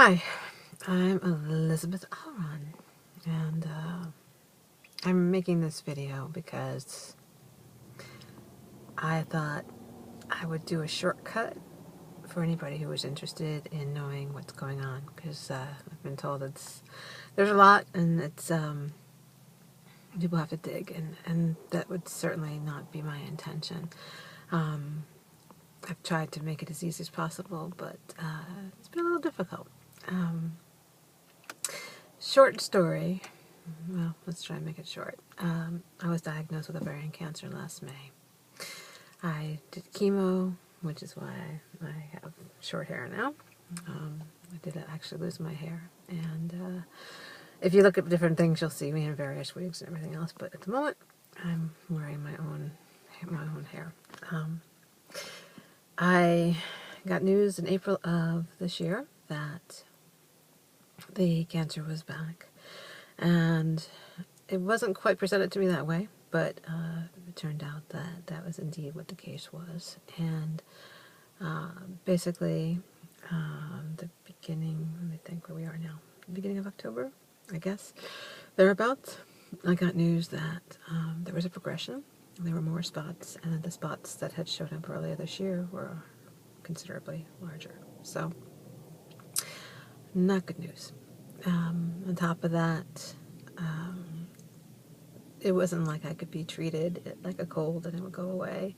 Hi, I'm Elizabeth Alron, and I'm making this video because I thought I would do a shortcut for anybody who was interested in knowing what's going on, because I've been told there's a lot, and it's people have to dig, and that would certainly not be my intention. Um, I've tried to make it as easy as possible, but it's been a little difficult. Short story. Well, let's try and make it short. I was diagnosed with ovarian cancer last May. I did chemo, which is why I have short hair now. I did actually lose my hair, and if you look at different things, you'll see me in various wigs and everything else. But at the moment, I'm wearing my own hair. I got news in April of this year that the cancer was back, and it wasn't quite presented to me that way, but it turned out that that was indeed what the case was. And basically, the beginning, let me think where we are now, the beginning of October, I guess, thereabouts, I got news that there was a progression, and there were more spots, and that the spots that had shown up earlier this year were considerably larger. So, not good news. On top of that, it wasn't like I could be treated like a cold and it would go away.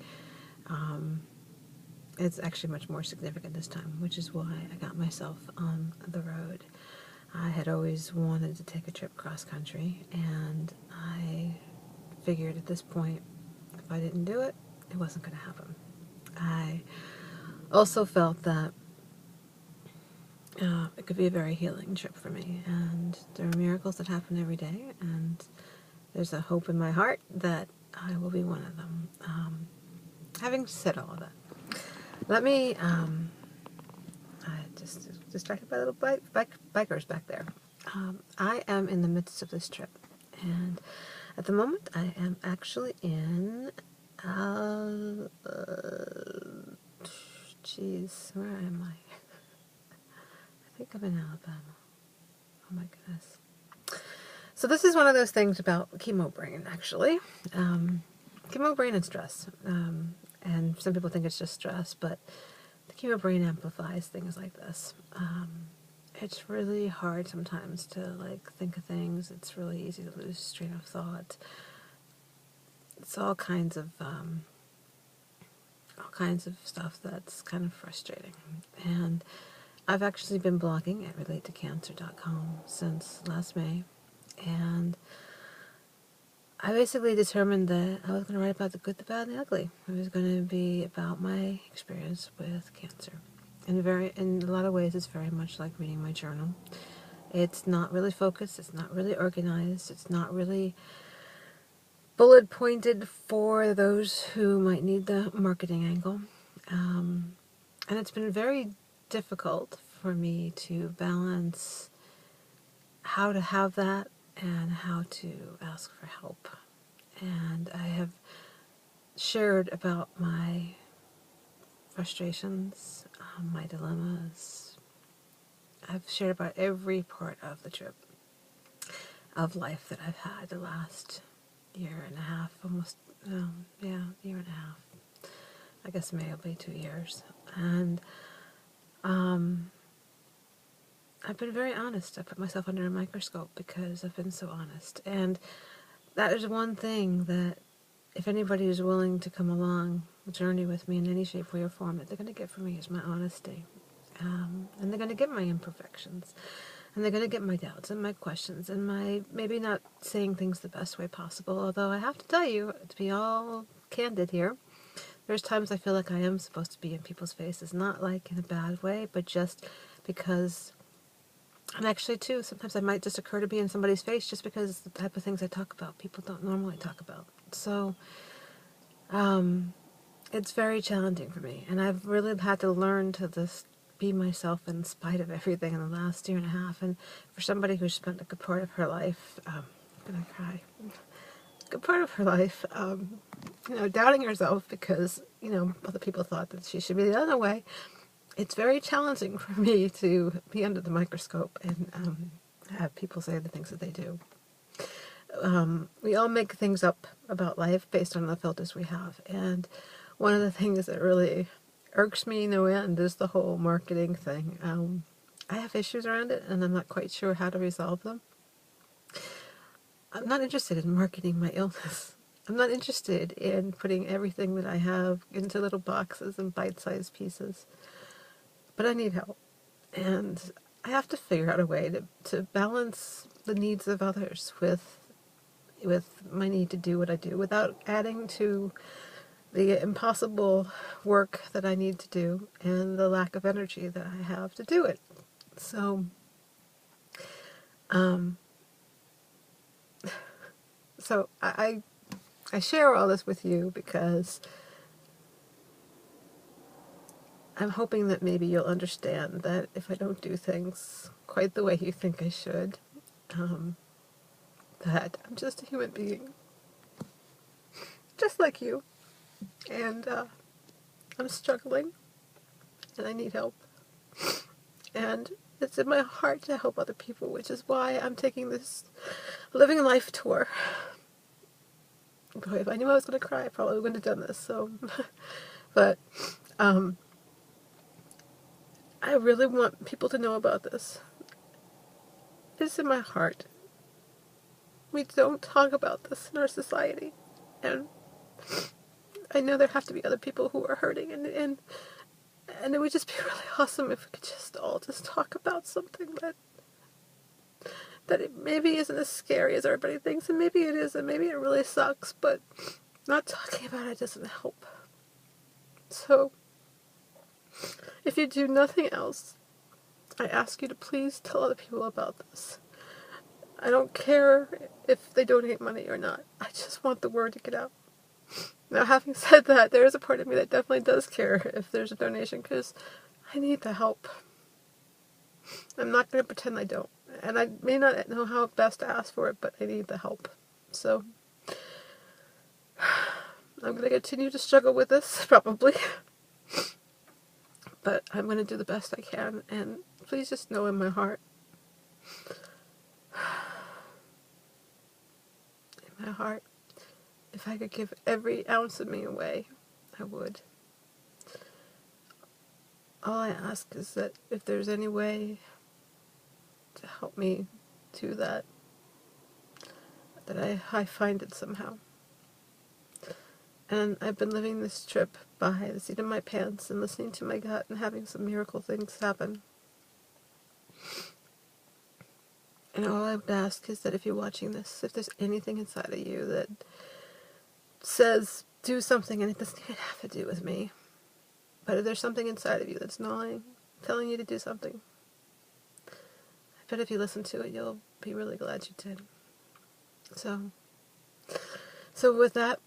It's actually much more significant this time, which is why I got myself on the road. I had always wanted to take a trip cross country, and I figured at this point, if I didn't do it, it wasn't going to happen. I also felt that it could be a very healing trip for me, and there are miracles that happen every day, and there's a hope in my heart that I will be one of them. Having said all of that, let me, I just distracted by little bikers back there. I am in the midst of this trip, and at the moment I am actually in, geez, where am I? I think I'm in Alabama. Oh my goodness. So this is one of those things about chemo brain, actually. Chemo brain and stress. And some people think it's just stress, but the chemo brain amplifies things like this. It's really hard sometimes to think of things. It's really easy to lose train of thought. It's all kinds of stuff that's kind of frustrating. And I've actually been blogging at relatetocancer.com since last May, and I basically determined that I was going to write about the good, the bad, and the ugly. It was going to be about my experience with cancer. In a lot of ways, it's very much like reading my journal. It's not really focused. It's not really organized. It's not really bullet pointed for those who might need the marketing angle. And it's been very difficult for me to balance how to have that and how to ask for help. And I have shared about my frustrations, my dilemmas. I've shared about every part of the trip of life that I've had the last year and a half, almost, year and a half. I guess May will be 2 years. And I've been very honest. I put myself under a microscope because I've been so honest. And that is one thing that if anybody is willing to come along the journey with me in any shape, way, or form, that they're going to get from me is my honesty. And they're going to get my imperfections. And they're going to get my doubts and my questions and my maybe not saying things the best way possible. Although I have to tell you, to be all candid here, there's times I feel like I am supposed to be in people's faces. Not like in a bad way, but just because... And actually, too, sometimes I might just occur to be in somebody's face just because it's the type of things I talk about people don't normally talk about. So, it's very challenging for me. And I've really had to learn to just be myself in spite of everything in the last year and a half. And for somebody who's spent a good part of her life, I'm going to cry, a good part of her life, doubting herself because, other people thought that she should be the other way. it's very challenging for me to be under the microscope and have people say the things that they do. We all make things up about life based on the filters we have. And one of the things that really irks me no end is the whole marketing thing. I have issues around it, and I'm not quite sure how to resolve them. I'm not interested in marketing my illness. I'm not interested in putting everything that I have into little boxes and bite-sized pieces. But I need help. And I have to figure out a way to balance the needs of others with my need to do what I do without adding to the impossible work that I need to do and the lack of energy that I have to do it. So, I share all this with you because I'm hoping that maybe you'll understand that if I don't do things quite the way you think I should, that I'm just a human being, just like you, and I'm struggling, and I need help, and it's in my heart to help other people, which is why I'm taking this living life tour. Boy, if I knew I was going to cry, I probably wouldn't have done this, so, but, I really want people to know about this. It's in my heart. We don't talk about this in our society, and I know there have to be other people who are hurting, and it would just be really awesome if we could just all just talk about something that it maybe isn't as scary as everybody thinks, and maybe it is, and maybe it really sucks, but not talking about it doesn't help. So, if you do nothing else, I ask you to please tell other people about this. I don't care if they donate money or not. I just want the word to get out. Now, having said that, there is a part of me that definitely does care if there's a donation, because I need the help. I'm not going to pretend I don't. And I may not know how best to ask for it, but I need the help. So, I'm going to continue to struggle with this, probably. But I'm going to do the best I can, and please just know in my heart, if I could give every ounce of me away, I would. All I ask is that if there's any way to help me do that, that I find it somehow. And I've been living this trip by the seat of my pants and listening to my gut and having some miracle things happen. And all I would ask is that if you're watching this, if there's anything inside of you that says do something, and it doesn't even have to do with me, but if there's something inside of you that's gnawing, telling you to do something, I bet if you listen to it, you'll be really glad you did. So with that,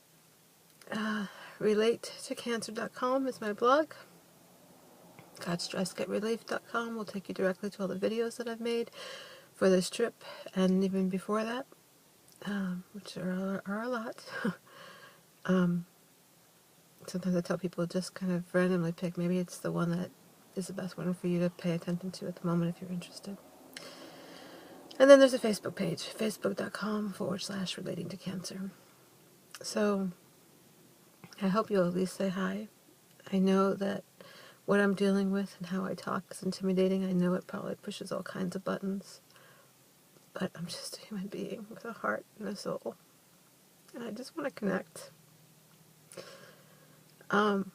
RelateToCancer.com is my blog. GotStressGetRelief.com will take you directly to all the videos that I've made for this trip, and even before that, which are a lot. Sometimes I tell people just kind of randomly pick. Maybe it's the one that is the best one for you to pay attention to at the moment if you're interested. And then there's a Facebook page, facebook.com/relatingtocancer. So I hope you'll at least say hi. I know that what I'm dealing with and how I talk is intimidating. I know it probably pushes all kinds of buttons. But I'm just a human being with a heart and a soul. And I just want to connect. And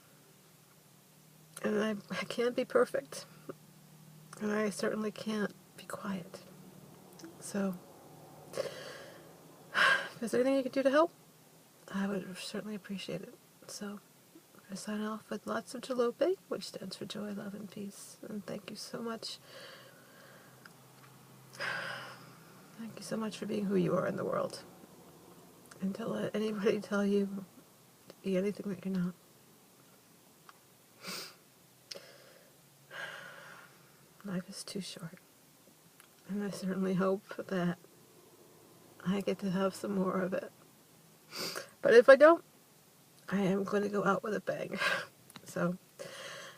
I can't be perfect. And I certainly can't be quiet. So, if there's anything you could do to help, I would certainly appreciate it. So, I'm going to sign off with lots of Jalope, which stands for joy, love, and peace. And thank you so much. Thank you so much for being who you are in the world. And don't let anybody tell you to be anything that you're not. Life is too short. And I certainly hope that I get to have some more of it. But if I don't, I am going to go out with a bang. So,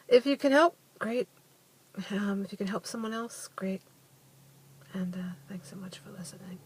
if you can help, great. If you can help someone else, great. And thanks so much for listening.